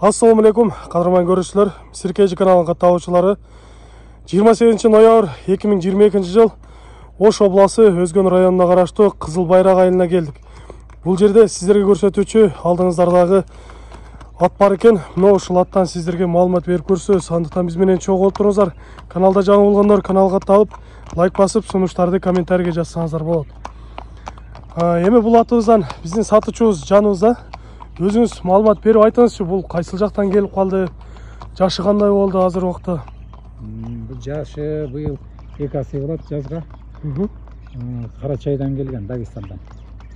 Assalamu alaikum, qadırman görüşçüler. Sirkeci kanalının katılımcıları. 28 ноябрь 2022 жыл Ош обласы Өзгөн районуна караштуу Кызыл Байрак айылына келдик. Бул жерде сиздерге көрсөтүүчү алдыңыздардагы ат бар экен. Мына ушул аттан сиздерге маалымат берип көрсөбүз. Андыктан биз менен чогуу отуруңуздар. Каналда жаңы болгондор каналга катталып, лайк басып, сунуштарды комментарийге жазсаңыздар болот. Эми бул атыбыздан биздин сатуучубуз жаныбызда. Өзүңүз маалымат берип айтыңызчы, бул кайсыл жактан келип калды? Жашы кандай болду азыр убакта? Бул жашы быйыл 2 асы болот жазга. Карачайдан келген, Дагестандан.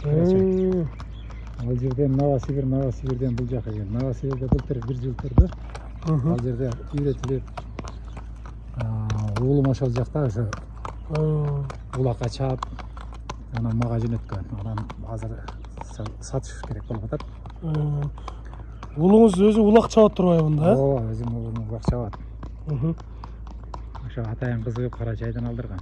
Ал жерден Новосибирден бул жака келген. Новосибирде былтыр 1 жыл турду. Ал жерде үйрөтүлүп, уулум ошол жакта ошо улакка чаап, анан мага жөнөткөн. Анан азыр сатыш керек болуп атат. Уулуңуз өзү улак чабат турбайбы мында? Ооба, өзүм уулум улак чабат. Ошо атайын кызыгып Карачайдан алдырган.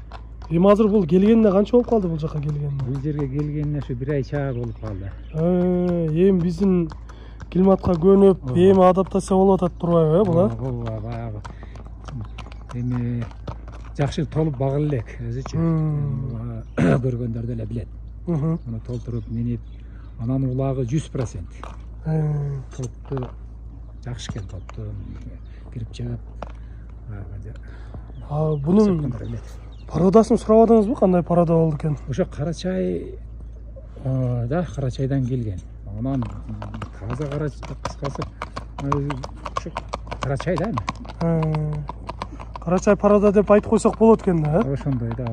Эми азыр бул келгенине канча болуп калды бул жака келгенине? Бул жерге келгенине ошо 1 ай чаа болуп калды. Эми биздин климатка көнүп, эми адаптация болуп атат турбайбы, бул? Ооба, баягы. Эми жакшы толуп багыл элек өзүчө. Көргөндөр деле билет. Муну толтуруп минип, анан улагы 100%. Топту жакшы экен, топту кирип чыгып. Бунун пародасын сурабадыңызбы? Кандай парода болду экен? Ошо Карачай да, Карачайдан келген. Анан таза кыскасы ошо Карачай да эми. Карачай парода деп айтып койсок болот экен да, э? Ошондой да,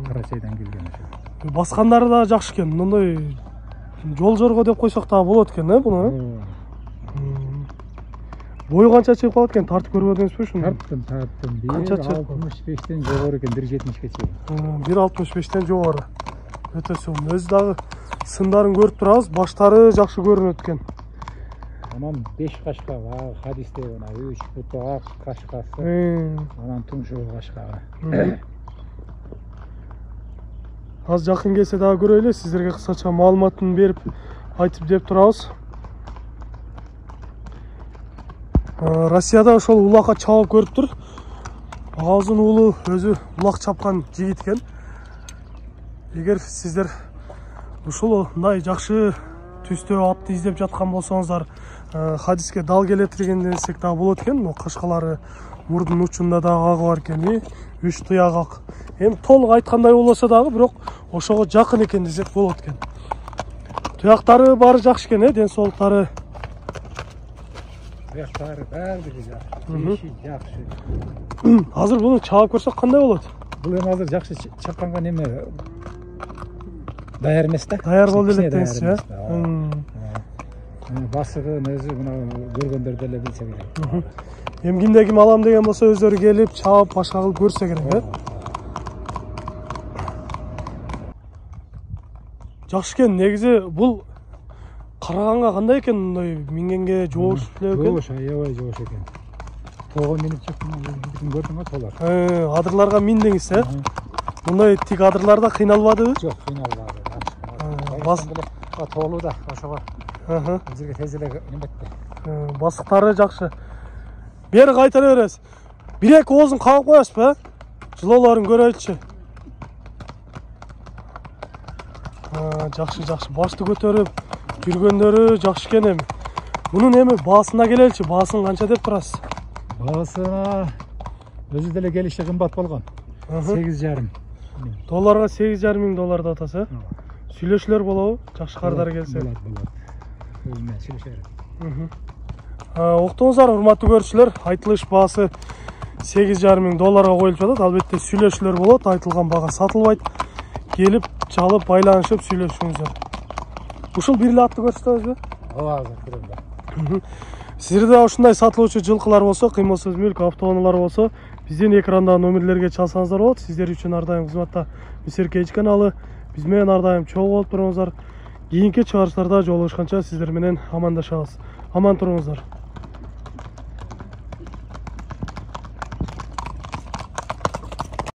Карачайдан келген ошо. Баскандары да жакшы экен. Мындай жол жорго деп койсок да болот экен, э, буну? Бою канча чыгып калат экен? Тартып көрбөдүңүзбү ушуну? Тарттым. Канча чыгып? 65тен жогору экен, 1.70ге чейин. 1.65тен жогору. Өтө сонун. Өзү дагы сындарын көрүп турабыз, баштары жакшы көрүнөт экен. Анан 5 кашка, хадисте мына 3 бутак кашкасы. Анан тумшугу кашкагы. Аз жакын келсе дагы көрөйлү, сиздерге кысача маалыматын берип айтып деп турабыз. Россияда ошол улакка чабып көрүп тур. Агабыздын уулу өзү улак чапкан жигит экен. Эгер сиздер ушундай жакшы түстө атты издеп жаткан болсоңуздар, хадиске дал келет деген десек дагы болот экен. Мына кашкалары мурдун учунда дагы агы бар экен, 3 туяк ак. Эми толук айткандай болбосо дагы, бирок ошого жакын экен десек болот экен. Туяктары баары жакшы экен, ден соолуктары. Туяктары баары жакшы. Азыр буну чаап көрсөк кандай болот? Бул эми азыр жакшы чапканга неме даяр эмес да. Даяр болду элек дейсизби, басыгын өзү мына көргөндөр деле билсе керек. Эми кимде ким алам деген болсо өздөрү келип чаап башка кылып көрсө керек, э? Жакшы экен. Негизи бул караганга кандай экен, мындай мингенге жоош эле экен? Жоош, аябай жоош экен. Тоого минип чыктым, көрдүңбү толар? Адырларга миндиңиз, э? Мындай тик адырларда кыйналбадыбы? Жок, кыйналбады. Тоолуу да, ошого. Жерге тез эле неметти. Басыктары жакшы. Бери кайтара бересиз. 1-2 оозун кагып коесузбу, э? Жылоолорун көрөйүлчү. Жакшы. Башты көтөрүп жүргөндөрү жакшы экен эми. Мунун эми баасына келеличи. Баасын канча деп турасыз? Баасына өзү деле келиши кымбат болгон. 8,5 долларга 8,5 миң долларда атасы. Сүйлөшүлөр болобу? Жакшы кардар келсе. Болот. Өзүнө сүйлөшөр. Уктуңуздар, урматтуу көрүүчүлөр, айтылыш баасы 8,5 миң долларга коюлуп жатат. Албетте сүйлөшүлөр болот, айтылган бага сатылбайт. Келип, чалып, байланышып сүйлөшүңүздөр. Ушул бир эле атты көрсөтөбүзбү? Ооба, көрөм. Сиздерде ушундай сатылуучу жылкылар болсо, кыймылсыз мүлк, автоунаалар болсо, биздин экранда номерлерге чалсаңыздар болот. Сиздер үчүн ар дайым кызматта Мисеркеч каналы. Биз менен ар дайым чогуу болуп туруңуздар. Кийинки чыгарыштарда жолугушканча сиздер менен амандашабыз. Аман туруңуздар.